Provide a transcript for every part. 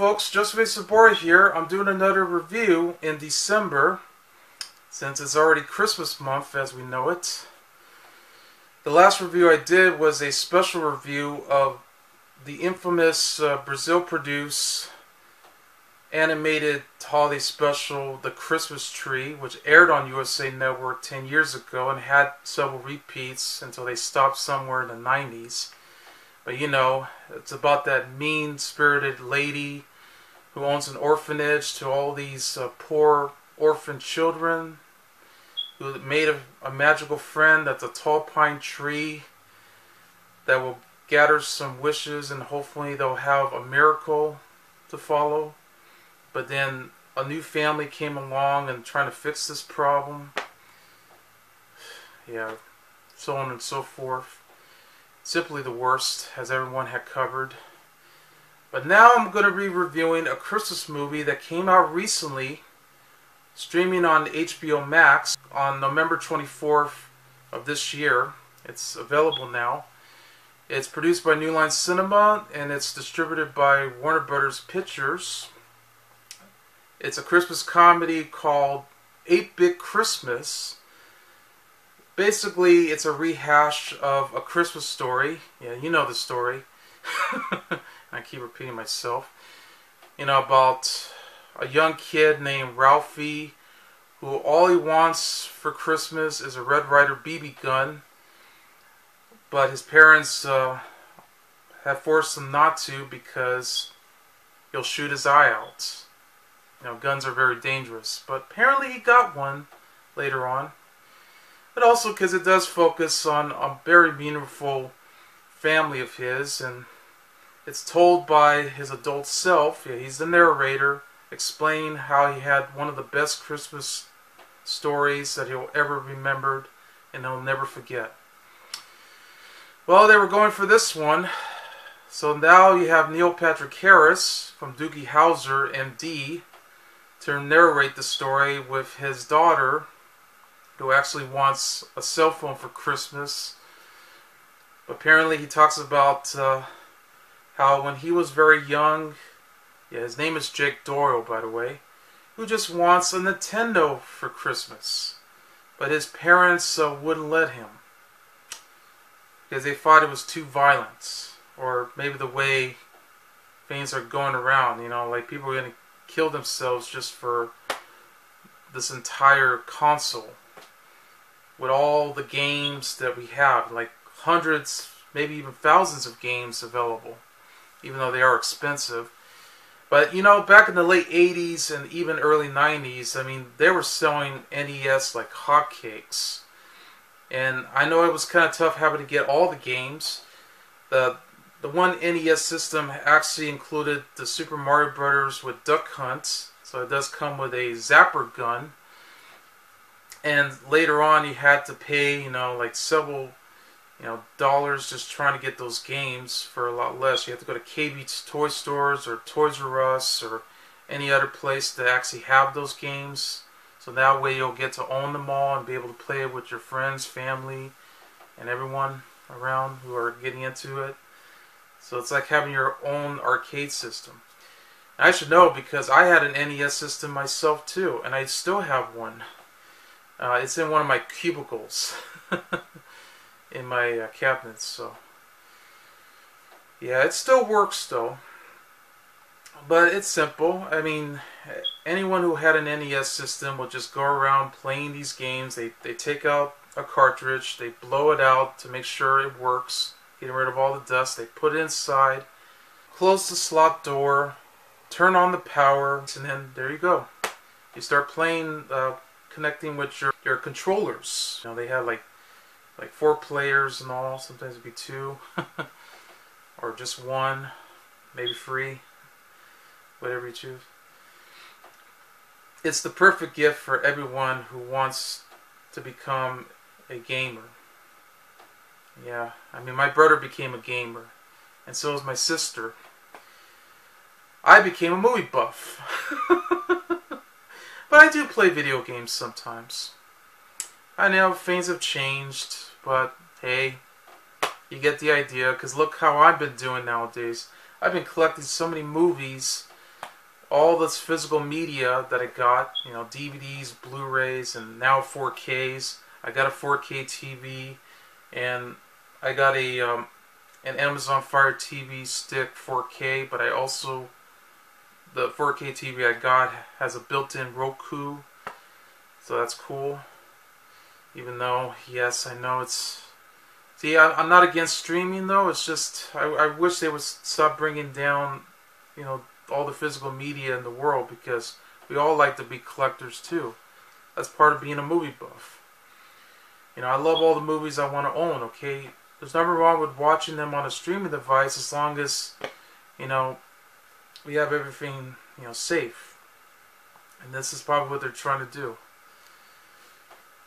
folks, Joseph Sabora here. I'm doing another review in December, since it's already Christmas month as we know it. The last review I did was a special review of the infamous Brazil-produced animated holiday special, The Christmas Tree, which aired on USA Network 10 years ago and had several repeats until they stopped somewhere in the 90s. But you know, it's about that mean-spirited lady who owns an orphanage to all these poor orphan children, who made a magical friend that's a tall pine tree that will gather some wishes and hopefully they'll have a miracle to follow. But then a new family came along and trying to fix this problem. Yeah, so on and so forth. Simply the worst, as everyone had covered. But now I'm going to be reviewing a Christmas movie that came out recently, streaming on HBO Max on November 24th of this year. It's available now. It's produced by New Line Cinema and it's distributed by Warner Brothers Pictures. It's a Christmas comedy called 8-Bit Christmas. Basically, it's a rehash of A Christmas Story. Yeah, you know the story. I keep repeating myself. You know, about a young kid named Ralphie who all he wants for Christmas is a Red Ryder BB gun. But his parents have forced him not to because he'll shoot his eye out. You know, guns are very dangerous. But apparently he got one later on. But also because it does focus on a very meaningful family of his, and it's told by his adult self. Yeah, he's the narrator, explaining how he had one of the best Christmas stories that he'll ever remembered and he'll never forget. Well, they were going for this one, so now you have Neil Patrick Harris from Doogie Howser, MD, to narrate the story with his daughter, who actually wants a cell phone for Christmas. Apparently he talks about how when he was very young, yeah, his name is Jake Doyle, by the way, who just wants a Nintendo for Christmas. But his parents wouldn't let him because they thought it was too violent, or maybe the way things are going around, you know, like people are going to kill themselves just for this entire console. With all the games that we have, like hundreds, maybe even thousands of games available, even though they are expensive. But you know, back in the late 80s and even early 90s, I mean, they were selling NES like hotcakes. And I know it was kind of tough having to get all the games. The one NES system actually included the Super Mario Brothers with Duck Hunt, so it does come with a zapper gun. And later on, you had to pay, you know, like several, you know, dollars just trying to get those games for a lot less. You have to go to KB toy stores or Toys R Us or any other place to actually have those games. So that way you'll get to own them all and be able to play it with your friends, family, and everyone around who are getting into it. So it's like having your own arcade system. And I should know because I had an NES system myself too, and I still have one. It's in one of my cubicles in my cabinets, so yeah, it still works though. But it's simple. I mean, anyone who had an NES system will just go around playing these games. They take out a cartridge, they blow it out to make sure it works, getting rid of all the dust. They put it inside, close the slot door, turn on the power, and then there you go. You start playing. Connecting with your controllers. You know, they have like 4 players and all. Sometimes it'd be 2 or just 1, maybe 3, whatever you choose. It's the perfect gift for everyone who wants to become a gamer. Yeah, I mean, my brother became a gamer, and so is my sister. I became a movie buff. But I do play video games sometimes. I know things have changed, but hey, you get the idea, because look how I've been doing nowadays. I've been collecting so many movies all this physical media that I got, you know, DVDs, Blu-rays, and now 4Ks. I got a 4K TV, and I got an Amazon Fire TV Stick 4K, but I also, the 4K TV I got has a built-in Roku, so that's cool. Even though, yes, I know it's... See, I'm not against streaming, though. It's just, I wish they would stop bringing down, you know, all the physical media in the world, because we all like to be collectors, too. That's part of being a movie buff. You know, I love all the movies I want to own, okay? There's nothing wrong with watching them on a streaming device as long as, you know, we have everything, you know, safe. And this is probably what they're trying to do.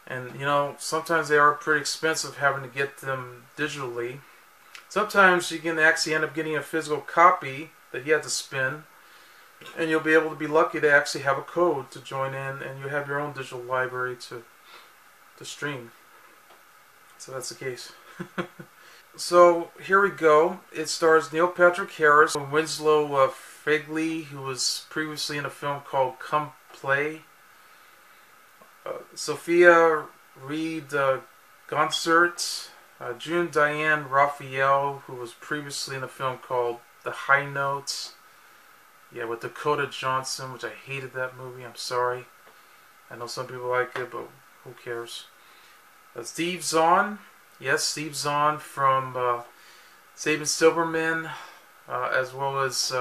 And, you know, sometimes they are pretty expensive having to get them digitally. Sometimes you can actually end up getting a physical copy that you have to spend. And you'll be able to be lucky to actually have a code to join in, and you have your own digital library to stream. So that's the case. So here we go. It stars Neil Patrick Harris, Winslow Fegley, who was previously in a film called Come Play, Sophia Reed Gonzert, June Diane Raphael, who was previously in a film called The High Notes. Yeah, with Dakota Johnson, which I hated that movie. I'm sorry. I know some people like it, but who cares? Steve Zahn. Yes, Steve Zahn from Saving Silverman, as well as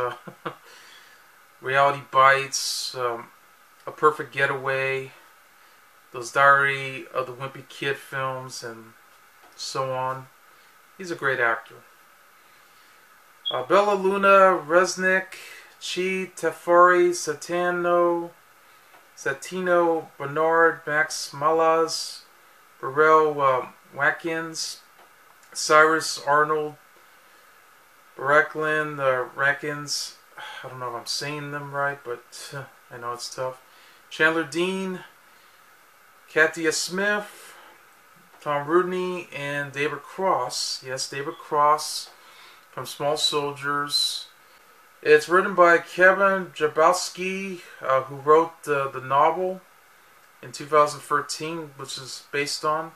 Reality Bites, A Perfect Getaway, those Diary of the Wimpy Kid films, and so on. He's a great actor. Bella Luna Resnick, Chi Tafari Satino Bernard, Max Malaz, Burrell Watkins, Cyrus Arnold, Baraklin Rackins. I don't know if I'm saying them right, but I know it's tough. Chandler Dean, Katia Smith, Tom Rudney, and David Cross. Yes, David Cross from Small Soldiers. It's written by Kevin Jabowski, who wrote the novel in 2013, which is based on.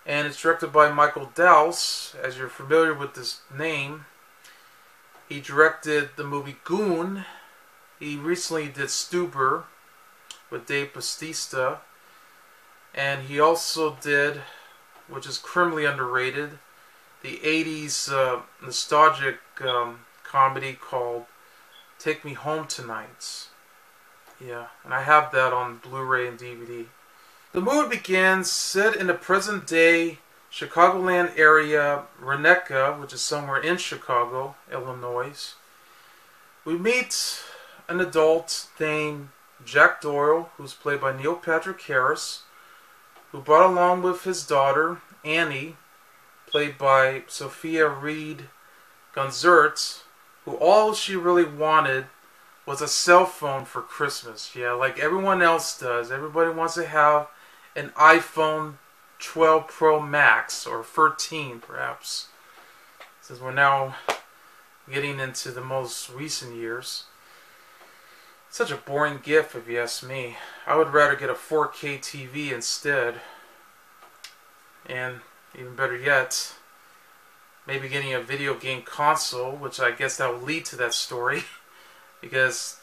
And it's directed by Michael Dowse, as you're familiar with this name. He directed the movie Goon. He recently did Stuber with Dave Bautista. And he also did, which is criminally underrated, the 80s nostalgic comedy called Take Me Home Tonight. Yeah, and I have that on Blu-ray and DVD. The movie begins set in the present-day Chicagoland area, Reneka, which is somewhere in Chicago, Illinois. We meet an adult named Jack Doyle, who's played by Neil Patrick Harris, who brought along with his daughter, Annie, played by Sophia Reed Gonzert, who all she really wanted was a cell phone for Christmas. Yeah, like everyone else does. Everybody wants to have an iPhone 12 Pro Max, or 13 perhaps, since we're now getting into the most recent years. Such a boring gift, if you ask me. I would rather get a 4K TV instead. And even better yet, maybe getting a video game console, which I guess that will lead to that story. Because,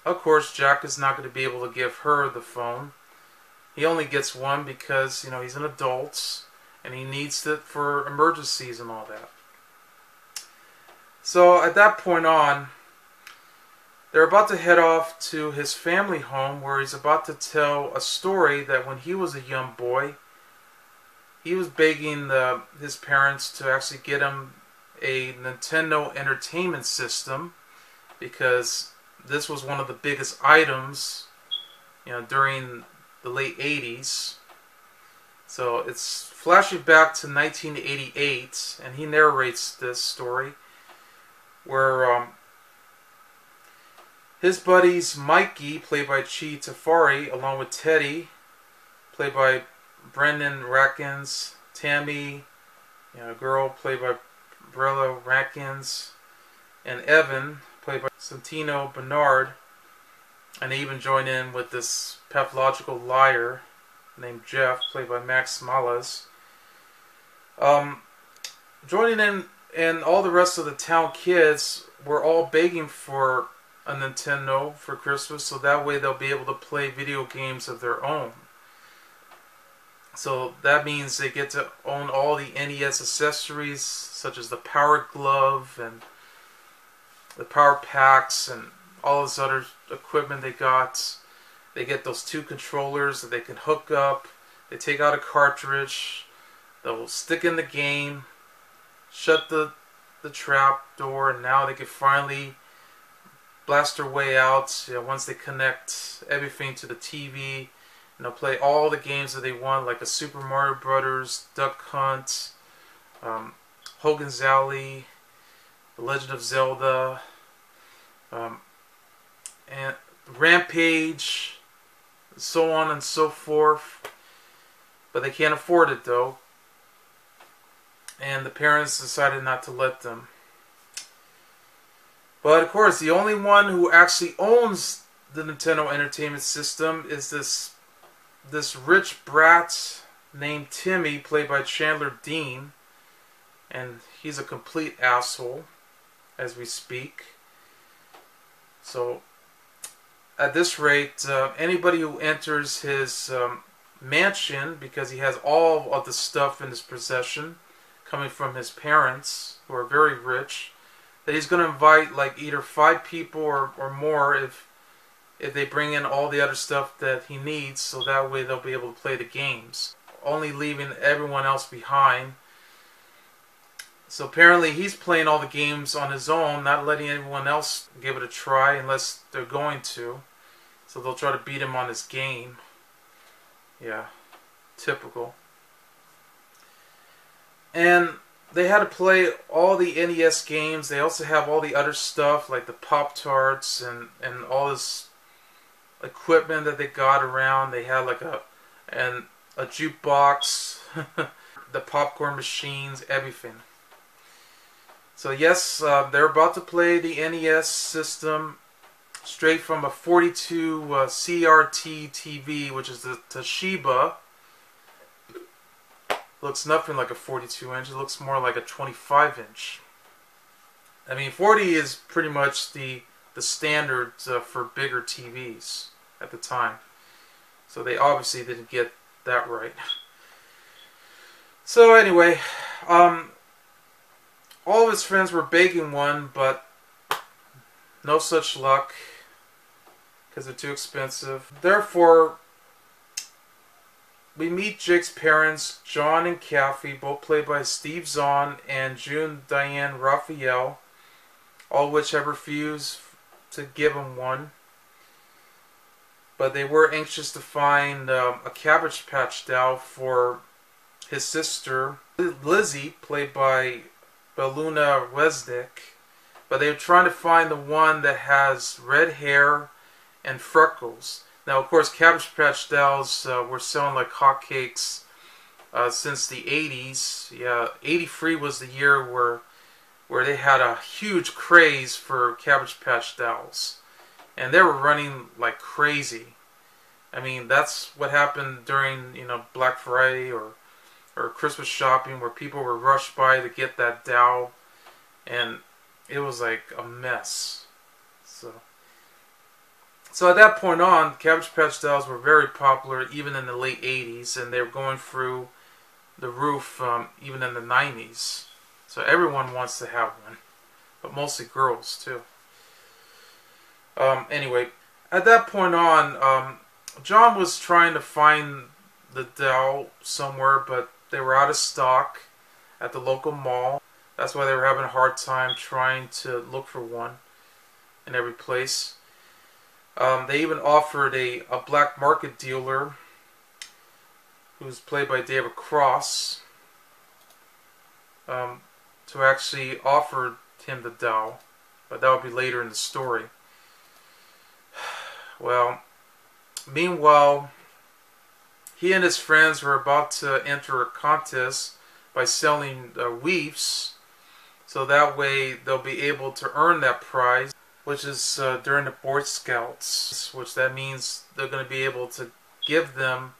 of course, Jack is not going to be able to give her the phone. He only gets one because, you know, he's an adult and he needs it for emergencies and all that. So at that point on, they're about to head off to his family home, where he's about to tell a story that when he was a young boy, he was begging his parents to actually get him a Nintendo Entertainment System, because this was one of the biggest items, you know, during the late 80s. So it's flashing back to 1988, and he narrates this story where his buddies Mikey, played by Chi Tafari, along with Teddy, played by Brendan Rackins, Tammy, you know, a girl played by Brella Rackins, and Evan, played by Santino Bernard, and they even join in with this pathological liar named Jeff, played by Max Malaz. Joining in, and all the rest of the town kids were all begging for a Nintendo for Christmas, so that way they'll be able to play video games of their own. So that means they get to own all the NES accessories, such as the Power Glove and the Power Packs and all this other equipment they got. They get those 2 controllers that they can hook up. They take out a cartridge. They'll stick in the game, shut the trap door, and now they can finally blast their way out. You know, once they connect everything to the TV, and they'll play all the games that they want, like a Super Mario Brothers, Duck Hunt, Hogan's Alley, The Legend of Zelda, and Rampage, so on and so forth. But they can't afford it though, and the parents decided not to let them. But of course, the only one who actually owns the Nintendo Entertainment System is this rich brat named Timmy, played by Chandler Dean, and he's a complete asshole as we speak. So at this rate, anybody who enters his mansion, because he has all of the stuff in his possession coming from his parents, who are very rich, that he's going to invite like either 5 people or more if they bring in all the other stuff that he needs, so that way they'll be able to play the games, only leaving everyone else behind. So apparently he's playing all the games on his own, not letting anyone else give it a try unless they're going to. So they'll try to beat him on his game. Yeah, typical. And they had to play all the NES games. They also have all the other stuff like the Pop-Tarts and all this equipment that they got around. They had like a jukebox, the popcorn machines, everything. So yes, they're about to play the NES system straight from a 42 CRT TV, which is the Toshiba. Looks nothing like a 42 inch. It looks more like a 25 inch. I mean, 40 is pretty much the standard for bigger TVs at the time. So they obviously didn't get that right. So anyway, all of his friends were begging one, but no such luck because they're too expensive. Therefore, we meet Jake's parents, John and Kathy, both played by Steve Zahn and June Diane Raphael, all which have refused to give him one. But they were anxious to find a Cabbage Patch doll for his sister, Lizzie, played by Beluna Resnick. But they were trying to find the one that has red hair and freckles. Now, of course, Cabbage Patch dolls were selling like hotcakes since the 80s. Yeah, 83 was the year where they had a huge craze for Cabbage Patch dolls. And they were running like crazy. I mean, that's what happened during, Black Friday or Christmas shopping, where people were rushed by to get that doll. And it was like a mess. So at that point on, Cabbage Patch dolls were very popular even in the late 80s, and they were going through the roof even in the 90s. So everyone wants to have one, but mostly girls too. Anyway, at that point on, John was trying to find the doll somewhere, but they were out of stock at the local mall. That's why they were having a hard time trying to look for one in every place. They even offered a black market dealer, who's played by David Cross, to actually offer him the doll, but that would be later in the story. Well, meanwhile, he and his friends were about to enter a contest by selling weaves, so that way they'll be able to earn that prize. which is during the Boy Scouts, which that means they're going to be able to give them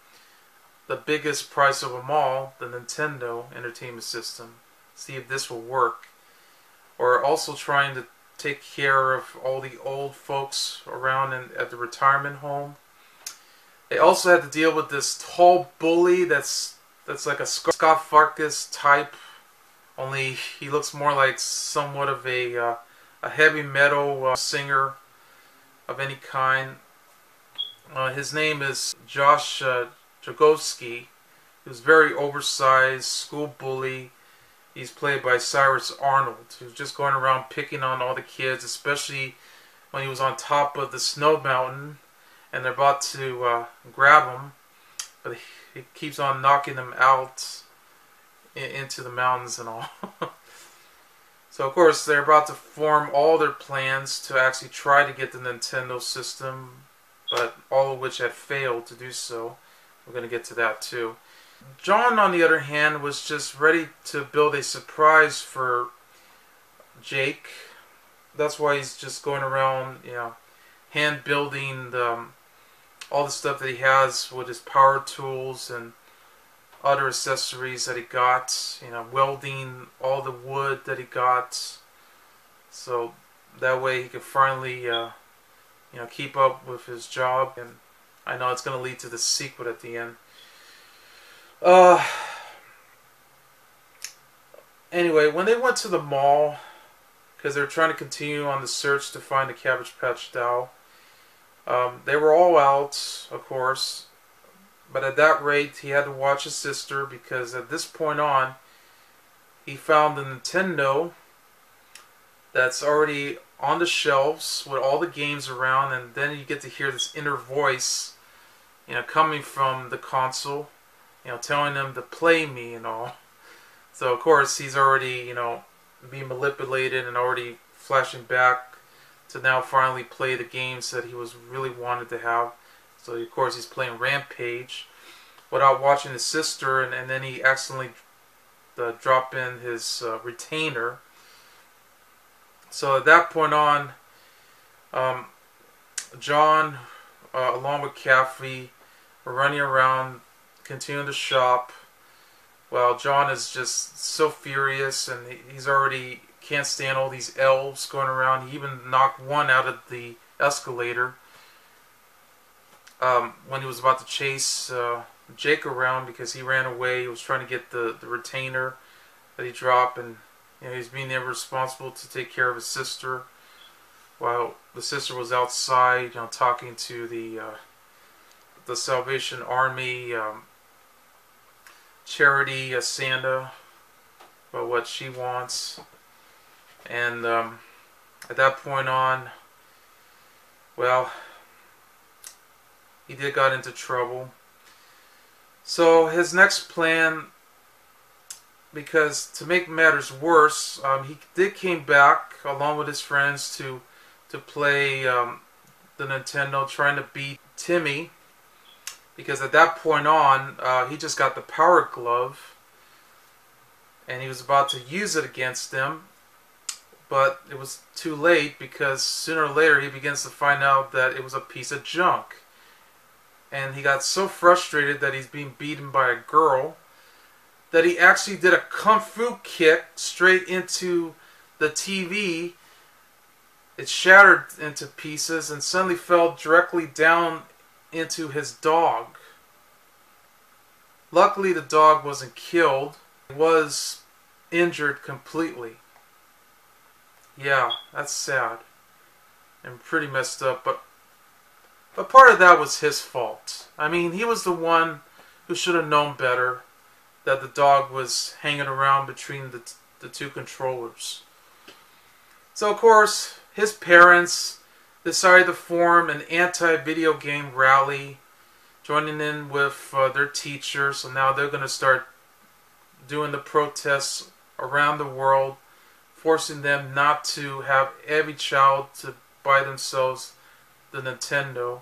the biggest prize of them all, the Nintendo Entertainment System. See if this will work. Or also trying to take care of all the old folks around at the retirement home. They also had to deal with this tall bully that's like a Scott Farkas type, only he looks more like somewhat of a heavy metal singer of any kind. His name is Josh Jagovsky. He was very oversized, school bully. He's played by Cyrus Arnold, who's just going around picking on all the kids, especially when he was on top of the snow mountain and they're about to grab him. But he keeps on knocking them out into the mountains and all. So of course they're about to form all their plans to actually try to get the Nintendo system, but all of which had failed to do so. We're going to get to that too. John, on the other hand, was just ready to build a surprise for Jake. That's why he's just going around, hand building all the stuff that he has with his power tools and other accessories that he got. Welding all the wood that he got, so that way he could finally, keep up with his job. And I know it's going to lead to the sequel at the end. Anyway, when they went to the mall, because they were trying to continue on the search to find the Cabbage Patch doll, they were all out, of course, but at that rate he had to watch his sister, because at this point on he found the Nintendo that's already on the shelves with all the games around, and then you get to hear this inner voice coming from the console, telling them to play me and all. So of course he's already, being manipulated and already flashing back to now finally play the games that he was really wanted to have. So of course he's playing Rampage without watching his sister, and then he accidentally dropped in his retainer. So at that point on, John, along with Kathy, are running around, continuing to shop, while John is just so furious, and he's already can't stand all these elves going around. He even knocked one out of the escalator when he was about to chase Jake around, because he ran away. He was trying to get the retainer that he dropped, and he's being irresponsible to take care of his sister, while the sister was outside, talking to the Salvation Army charity, Santa, about what she wants. And at that point on, well, he did got into trouble. So his next plan, because to make matters worse, he did came back along with his friends to play the Nintendo, trying to beat Timmy, because at that point on he just got the Power Glove and he was about to use it against them, but it was too late, because sooner or later he begins to find out that it was a piece of junk. And he got so frustrated that he's being beaten by a girl that he actually did a kung fu kick straight into the TV. It shattered into pieces and suddenly fell directly down into his dog. Luckily the dog wasn't killed. It was injured completely. Yeah, that's sad and pretty messed up, but part of that was his fault. I mean, he was the one who should have known better that the dog was hanging around between the two controllers. So of course his parents decided to form an anti-video game rally, joining in with their teachers. So now they're going to start doing the protests around the world, forcing them not to have every child to buy themselves the Nintendo,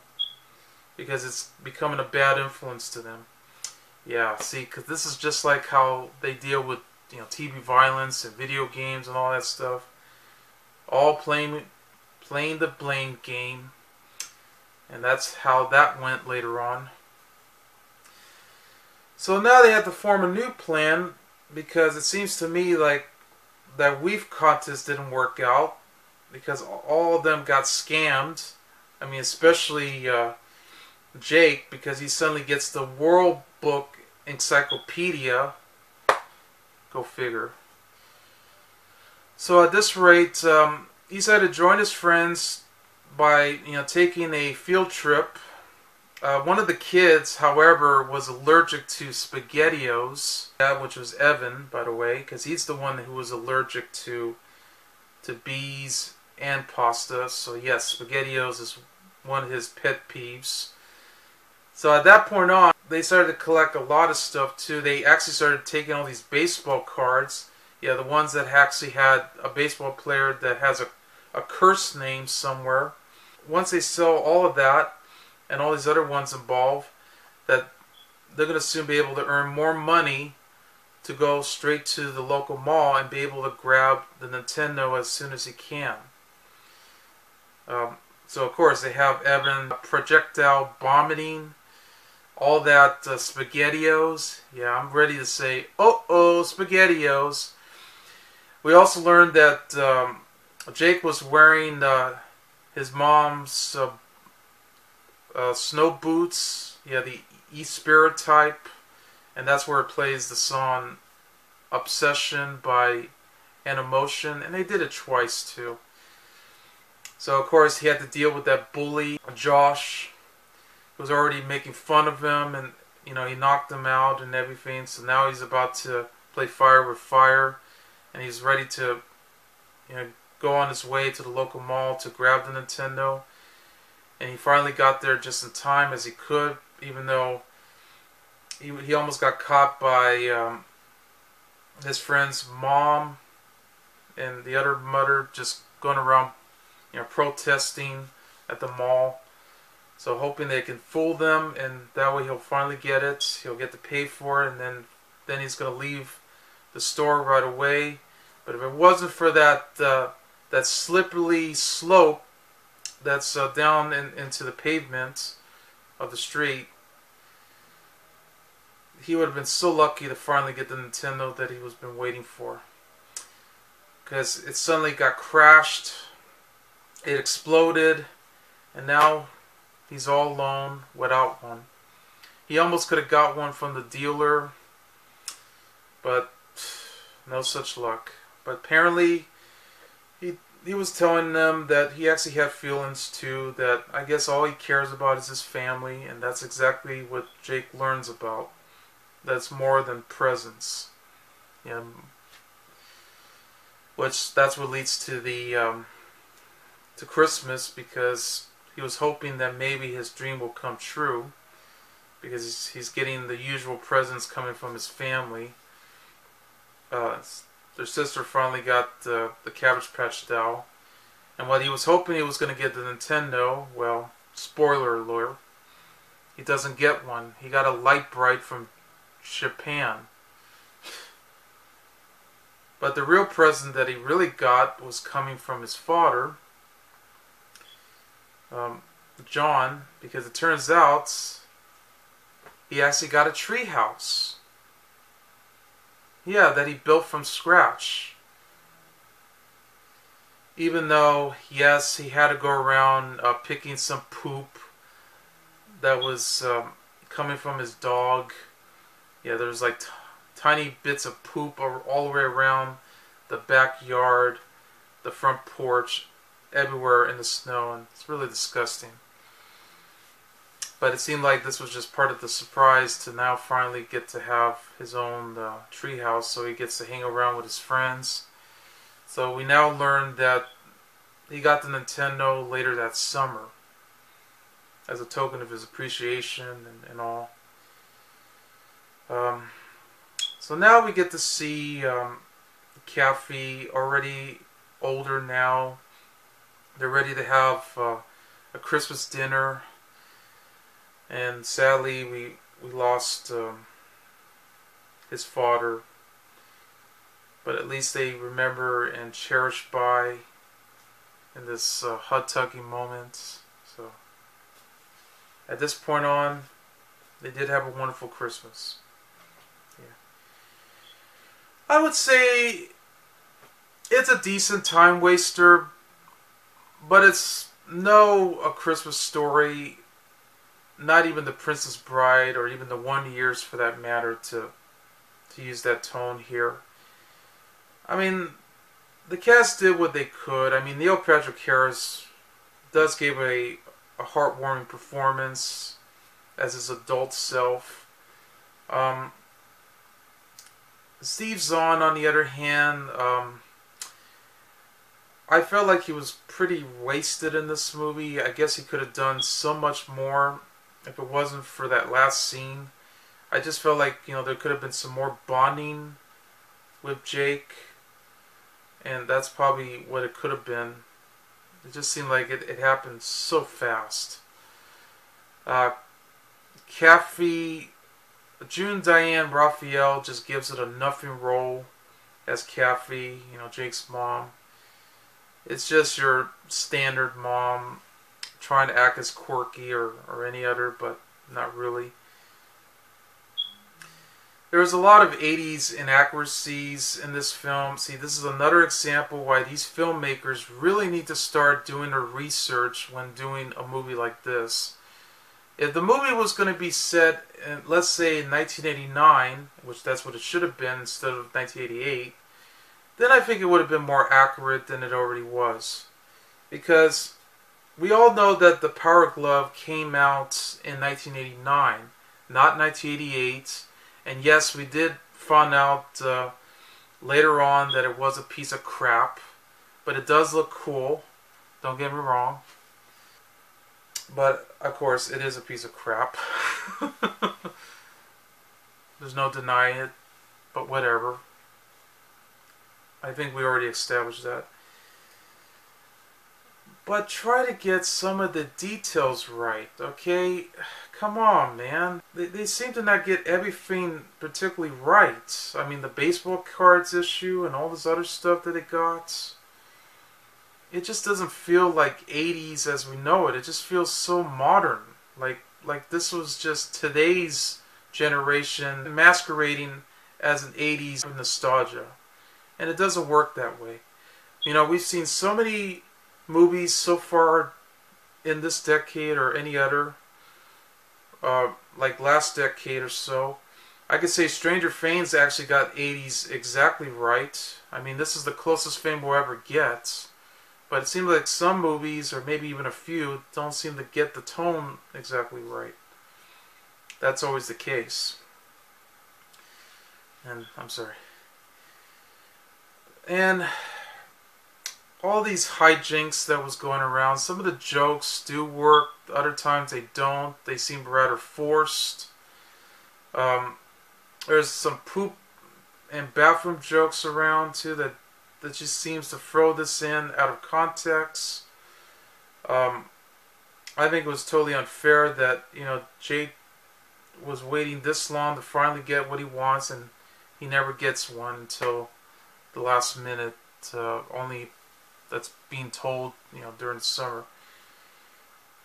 because it's becoming a bad influence to them. Yeah, see, because this is just like how they deal with TV violence and video games and all that stuff. All playing playing the blame game. And that's how that went later on. So now they have to form a new plan, because it seems to me like that weave contest didn't work out, because all of them got scammed. I mean, especially Jake, because he suddenly gets the World Book Encyclopedia. Go figure. So at this rate, he decided to join his friends by taking a field trip. One of the kids, however, was allergic to SpaghettiOs, which was Evan, by the way, because he's the one who was allergic to bees and pasta. So yes, SpaghettiOs is one of his pet peeves. So at that point on, they started to collect a lot of stuff too. They actually started taking all these baseball cards. Yeah, the ones that actually had a baseball player that has a curse name somewhere. Once they sell all of that, and all these other ones involved, that they're going to soon be able to earn more money to go straight to the local mall and be able to grab the Nintendo as soon as he can. So of course they have Evan projectile vomiting, all that SpaghettiOs. Yeah, I'm ready to say, SpaghettiOs. We also learned that Jake was wearing his mom's snow boots, the E-Spirit type, and that's where it plays the song Obsession by Animotion, and they did it twice too. So of course he had to deal with that bully, Josh, who was already making fun of him, and he knocked him out and everything, so now he's about to play fire with fire, and he's ready to go on his way to the local mall to grab the Nintendo. And he finally got there just in time as he could, even though he almost got caught by his friend's mom and the other mother, just going around protesting at the mall. So hoping they can fool them, and that way he'll finally get it. He'll get to pay for it, and then he's going to leave the store right away. But if it wasn't for that slippery slope that's down into the pavement of the street, he would have been so lucky to finally get the Nintendo that he was been waiting for. Because it suddenly got crashed, it exploded, and now he's all alone without one. He almost could have got one from the dealer, but no such luck. But apparently he was telling them that he actually had feelings too, that I guess all he cares about is his family, and that's exactly what Jake learns about. That's more than presents. That's what leads to to Christmas, because he was hoping that maybe his dream will come true, because he's getting the usual presents coming from his family. Their sister finally got the Cabbage Patch doll. And what he was hoping he was going to get the Nintendo, well, spoiler alert, he doesn't get one. He got a Light Bright from Japan. But the real present that he really got was coming from his father, John, because it turns out he actually got a tree house. Yeah, that he built from scratch. Even though, yes, he had to go around picking some poop that was coming from his dog. Yeah, there's like tiny bits of poop all the way around the backyard, the front porch, everywhere in the snow, and it's really disgusting. But it seemed like this was just part of the surprise to now finally get to have his own treehouse, so he gets to hang around with his friends. So we now learned that he got the Nintendo later that summer as a token of his appreciation and all. So now we get to see Kathy, already older now. They're ready to have a Christmas dinner. And sadly, we lost his father. But at least they remember and cherish by in this hug-tugging moment. So at this point on, they did have a wonderful Christmas. Yeah. I would say it's a decent time waster, but it's no A Christmas Story, not even The Princess Bride, or even The Wonder Years for that matter, to use that tone here. I mean, the cast did what they could. I mean, Neil Patrick Harris does give a heartwarming performance as his adult self. Steve Zahn, on the other hand, I felt like he was pretty wasted in this movie. I guess he could have done so much more if it wasn't for that last scene. I just felt like, there could have been some more bonding with Jake, and that's probably what it could have been. It just seemed like it happened so fast. Kathy, June Diane Raphael just gives it a nothing role as Kathy, Jake's mom. It's just your standard mom trying to act as quirky or any other, but not really. There was a lot of 80s inaccuracies in this film. See, this is another example why these filmmakers really need to start doing their research when doing a movie like this. If the movie was going to be set in, let's say, 1989, which that's what it should have been instead of 1988, then I think it would have been more accurate than it already was. Because we all know that The Power Glove came out in 1989, not 1988. And yes, we did find out later on that it was a piece of crap. But it does look cool. Don't get me wrong. But, of course, it is a piece of crap. There's no denying it. But whatever. I think we already established that. But try to get some of the details right, okay? Come on, man. They seem to not get everything particularly right. I mean, the baseball cards issue and all this other stuff that it got. It just doesn't feel like 80s as we know it. It just feels so modern. Like this was just today's generation masquerading as an 80s nostalgia. And it doesn't work that way. We've seen so many movies so far in this decade or any other, like last decade or so. I could say Stranger Things actually got 80s exactly right. I mean, this is the closest thing we'll ever get. But it seems like some movies, or maybe even a few, don't seem to get the tone exactly right. That's always the case. And I'm sorry. And all these hijinks that was going around, some of the jokes do work, other times they don't. They seem rather forced. There's some poop and bathroom jokes around too that just seems to throw this in out of context. I think it was totally unfair that Jake was waiting this long to finally get what he wants, and he never gets one until the last minute. Only that's being told, during the summer.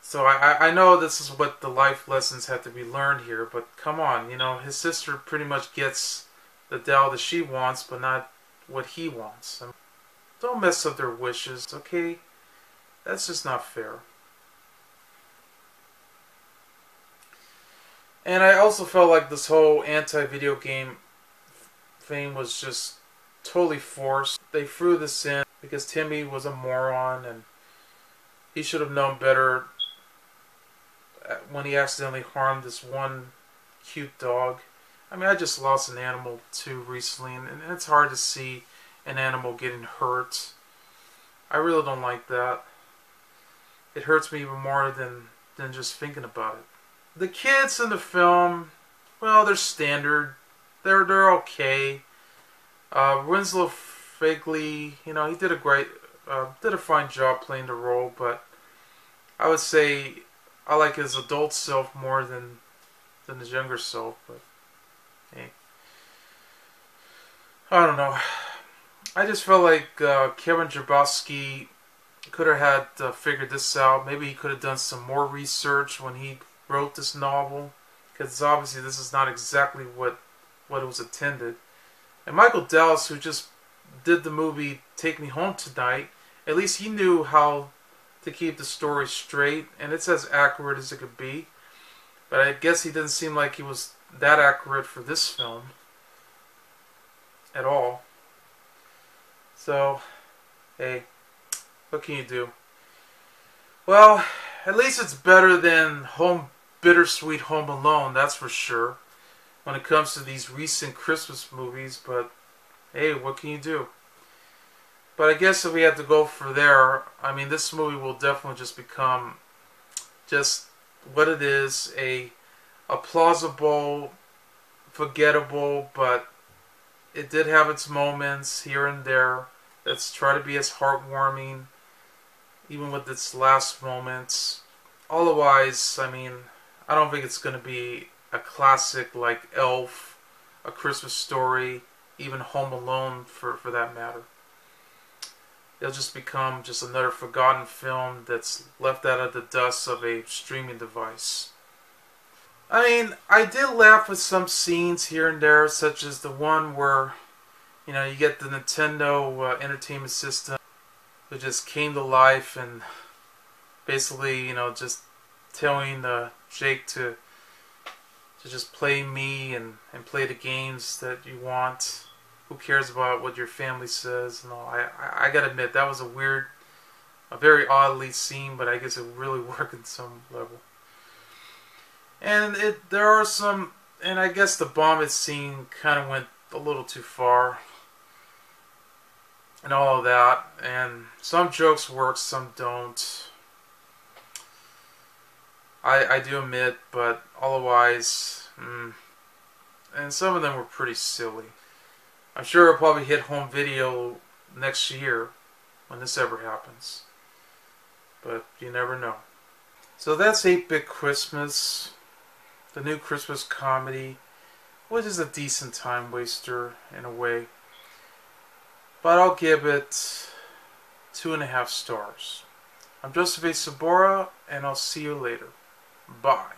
So I know this is what the life lessons have to be learned here, but come on, his sister pretty much gets the doll that she wants, but not what he wants. Don't mess up their wishes, okay? That's just not fair. And I also felt like this whole anti-video game thing was just totally forced. They threw this in because Timmy was a moron and he should have known better when he accidentally harmed this one cute dog. I mean, I just lost an animal too recently, and it's hard to see an animal getting hurt. I really don't like that. It hurts me even more than just thinking about it. The kids in the film, well, they're standard. They're okay. Winslow Figley, he did a fine job playing the role, but I would say I like his adult self more than his younger self. But hey, I don't know. I just felt like Kevin Jabowski could have had figured this out. Maybe he could have done some more research when he wrote this novel, because obviously this is not exactly what it was intended. And Michael Dallas, who just did the movie Take Me Home Tonight, at least he knew how to keep the story straight, and it's as accurate as it could be. But I guess he didn't seem like he was that accurate for this film at all. So, hey, what can you do? Well, at least it's better than Bittersweet Home Alone, that's for sure, when it comes to these recent Christmas movies. But hey, what can you do? But I guess if we had to go for there, I mean, this movie will definitely just become just what it is, a plausible, forgettable, but it did have its moments here and there. Let's try to be as heartwarming, even with its last moments. Otherwise, I mean, I don't think it's going to be a classic like Elf, A Christmas Story, even Home Alone for that matter. It'll just become just another forgotten film that's left out of the dust of a streaming device. I mean, I did laugh at some scenes here and there, such as the one where, you know, you get the Nintendo Entertainment System that just came to life and basically, you know, just telling Jake to just play me and play the games that you want. Who cares about what your family says and all? I gotta admit, that was a very oddly scene, but I guess it really worked at some level. And there are some, and I guess the vomit scene kind of went a little too far, and all of that. And some jokes work, some don't. I do admit, but otherwise, and some of them were pretty silly. I'm sure it'll probably hit home video next year when this ever happens. But you never know. So that's 8-Bit Christmas, the new Christmas comedy, which is a decent time waster in a way. But I'll give it 2.5 stars. I'm Joseph A. Sabora, and I'll see you later. Bye.